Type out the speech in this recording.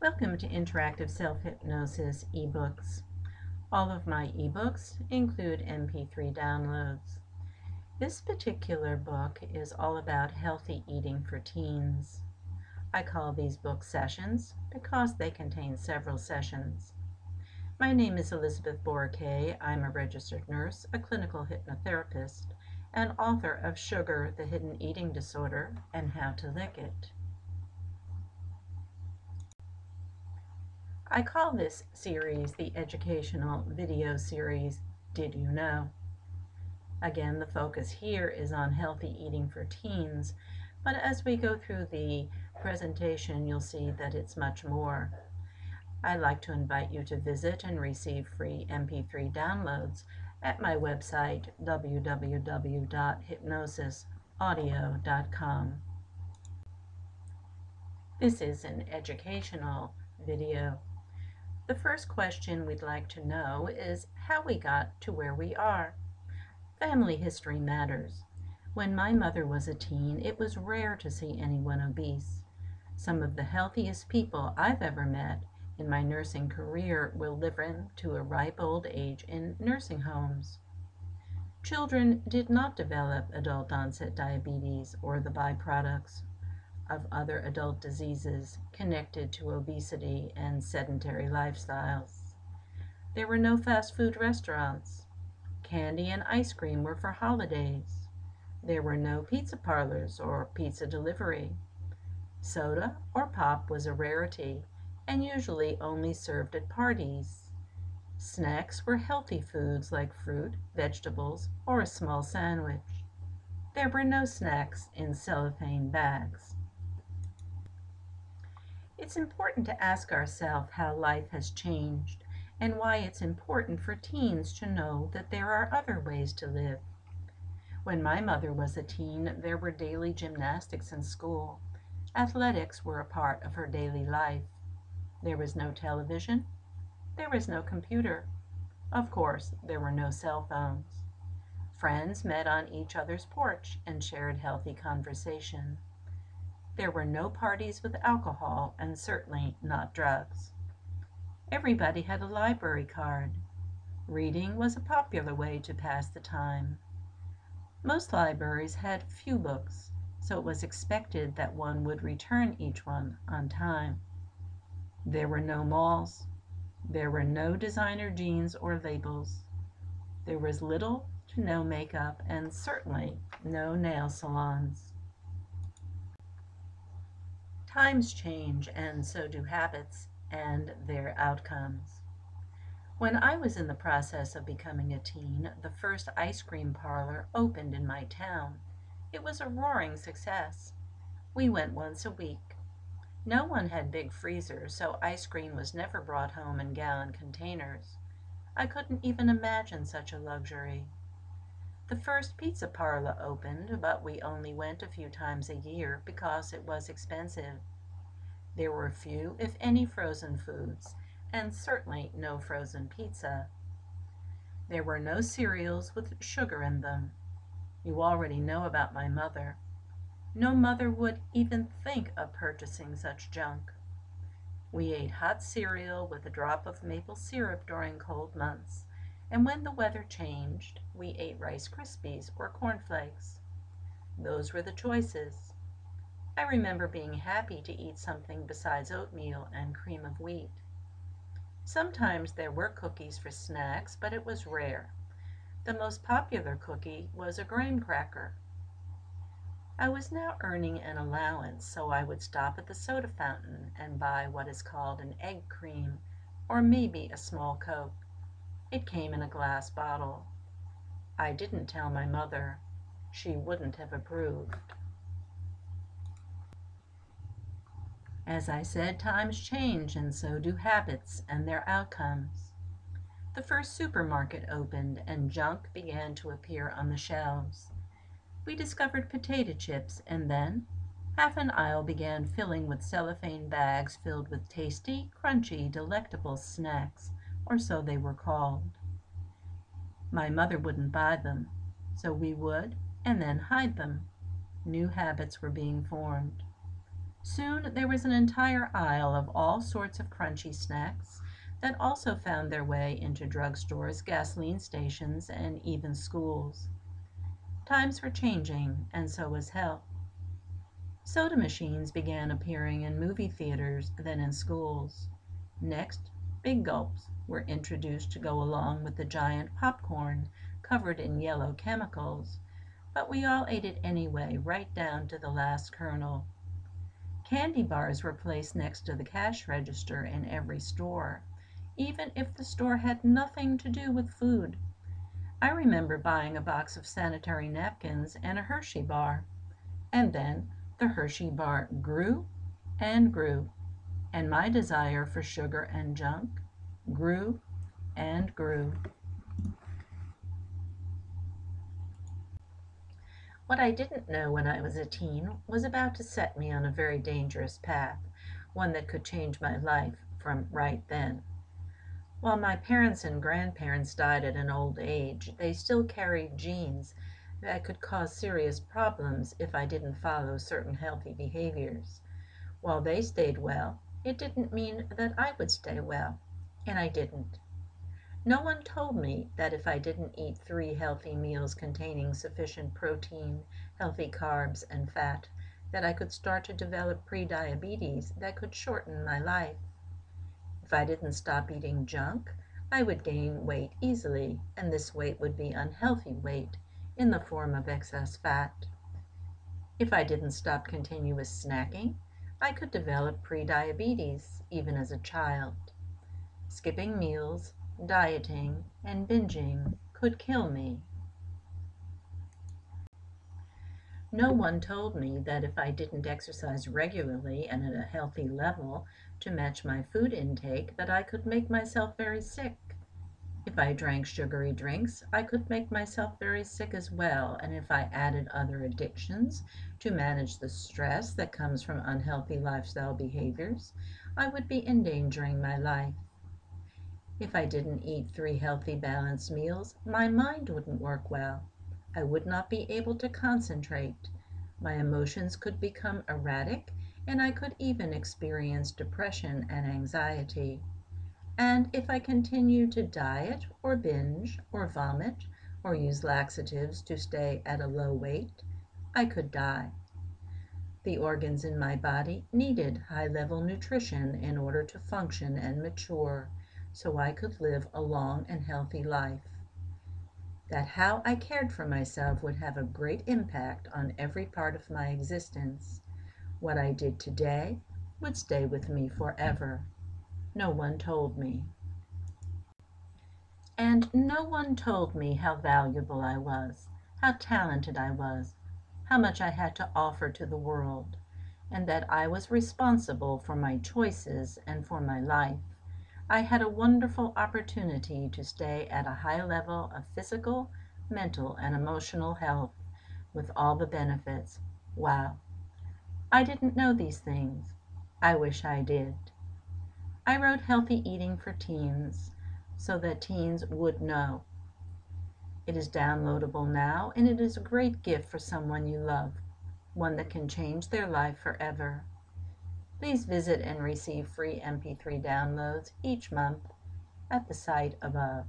Welcome to Interactive Self-Hypnosis ebooks. All of my ebooks include MP3 downloads. This particular book is all about healthy eating for teens. I call these book sessions because they contain several sessions. My name is Elizabeth Borquet. I'm a registered nurse, a clinical hypnotherapist, and author of Sugar, the Hidden Eating Disorder, and How to Lick It. I call this series the educational video series, Did You Know? Again, the focus here is on healthy eating for teens, but as we go through the presentation, you'll see that it's much more. I'd like to invite you to visit and receive free MP3 downloads at my website, www.hypnosisaudio.com. This is an educational video. The first question we'd like to know is how we got to where we are. Family history matters. When my mother was a teen, it was rare to see anyone obese. Some of the healthiest people I've ever met in my nursing career will live to a ripe old age in nursing homes. Children did not develop adult-onset diabetes or the byproducts of other adult diseases connected to obesity and sedentary lifestyles. There were no fast food restaurants. Candy and ice cream were for holidays. There were no pizza parlors or pizza delivery. Soda or pop was a rarity and usually only served at parties. Snacks were healthy foods like fruit, vegetables, or a small sandwich. There were no snacks in cellophane bags. It's important to ask ourselves how life has changed and why it's important for teens to know that there are other ways to live. When my mother was a teen, there were daily gymnastics in school. Athletics were a part of her daily life. There was no television. There was no computer. Of course, there were no cell phones. Friends met on each other's porch and shared healthy conversation. There were no parties with alcohol and certainly not drugs. Everybody had a library card. Reading was a popular way to pass the time. Most libraries had few books, so it was expected that one would return each one on time. There were no malls. There were no designer jeans or labels. There was little to no makeup and certainly no nail salons. Times change, and so do habits and their outcomes. When I was in the process of becoming a teen, the first ice cream parlor opened in my town. It was a roaring success. We went once a week. No one had big freezers, so ice cream was never brought home in gallon containers. I couldn't even imagine such a luxury. The first pizza parlor opened, but we only went a few times a year because it was expensive. There were few, if any, frozen foods, and certainly no frozen pizza. There were no cereals with sugar in them. You already know about my mother. No mother would even think of purchasing such junk. We ate hot cereal with a drop of maple syrup during cold months, and when the weather changed, we ate Rice Krispies or cornflakes. Those were the choices. I remember being happy to eat something besides oatmeal and cream of wheat. Sometimes there were cookies for snacks, but it was rare. The most popular cookie was a graham cracker. I was now earning an allowance, so I would stop at the soda fountain and buy what is called an egg cream, or maybe a small Coke. It came in a glass bottle. I didn't tell my mother. She wouldn't have approved. As I said, times change, and so do habits and their outcomes. The first supermarket opened, and junk began to appear on the shelves. We discovered potato chips, and then half an aisle began filling with cellophane bags filled with tasty, crunchy, delectable snacks, or so they were called. My mother wouldn't buy them, so we would, and then hide them. New habits were being formed. Soon there was an entire aisle of all sorts of crunchy snacks that also found their way into drugstores, gasoline stations, and even schools. Times were changing, and so was health. Soda machines began appearing in movie theaters, then in schools. Next, big gulps were introduced to go along with the giant popcorn covered in yellow chemicals, but we all ate it anyway, right down to the last kernel. Candy bars were placed next to the cash register in every store, even if the store had nothing to do with food. I remember buying a box of sanitary napkins and a Hershey bar, and then the Hershey bar grew and grew, and my desire for sugar and junk grew and grew. What I didn't know when I was a teen was about to set me on a very dangerous path, one that could change my life from right then. While my parents and grandparents died at an old age, they still carried genes that could cause serious problems if I didn't follow certain healthy behaviors. While they stayed well, it didn't mean that I would stay well, and I didn't. No one told me that if I didn't eat 3 healthy meals containing sufficient protein, healthy carbs, and fat, that I could start to develop prediabetes that could shorten my life. If I didn't stop eating junk, I would gain weight easily, and this weight would be unhealthy weight in the form of excess fat. If I didn't stop continuous snacking, I could develop prediabetes even as a child. Skipping meals, dieting, and binging could kill me. No one told me that if I didn't exercise regularly and at a healthy level to match my food intake, that I could make myself very sick. If I drank sugary drinks, I could make myself very sick as well, and if I added other addictions to manage the stress that comes from unhealthy lifestyle behaviors, I would be endangering my life. If I didn't eat 3 healthy, balanced meals, my mind wouldn't work well. I would not be able to concentrate. My emotions could become erratic, and I could even experience depression and anxiety. And if I continued to diet or binge or vomit or use laxatives to stay at a low weight, I could die. The organs in my body needed high-level nutrition in order to function and mature, so I could live a long and healthy life. That how I cared for myself would have a great impact on every part of my existence. What I did today would stay with me forever. No one told me. And no one told me how valuable I was, how talented I was, how much I had to offer to the world, and that I was responsible for my choices and for my life. I had a wonderful opportunity to stay at a high level of physical, mental, and emotional health with all the benefits. Wow. I didn't know these things. I wish I did. I wrote Healthy Eating for Teens so that teens would know. It is downloadable now, and it is a great gift for someone you love, one that can change their life forever. Please visit and receive free MP3 downloads each month at the site above.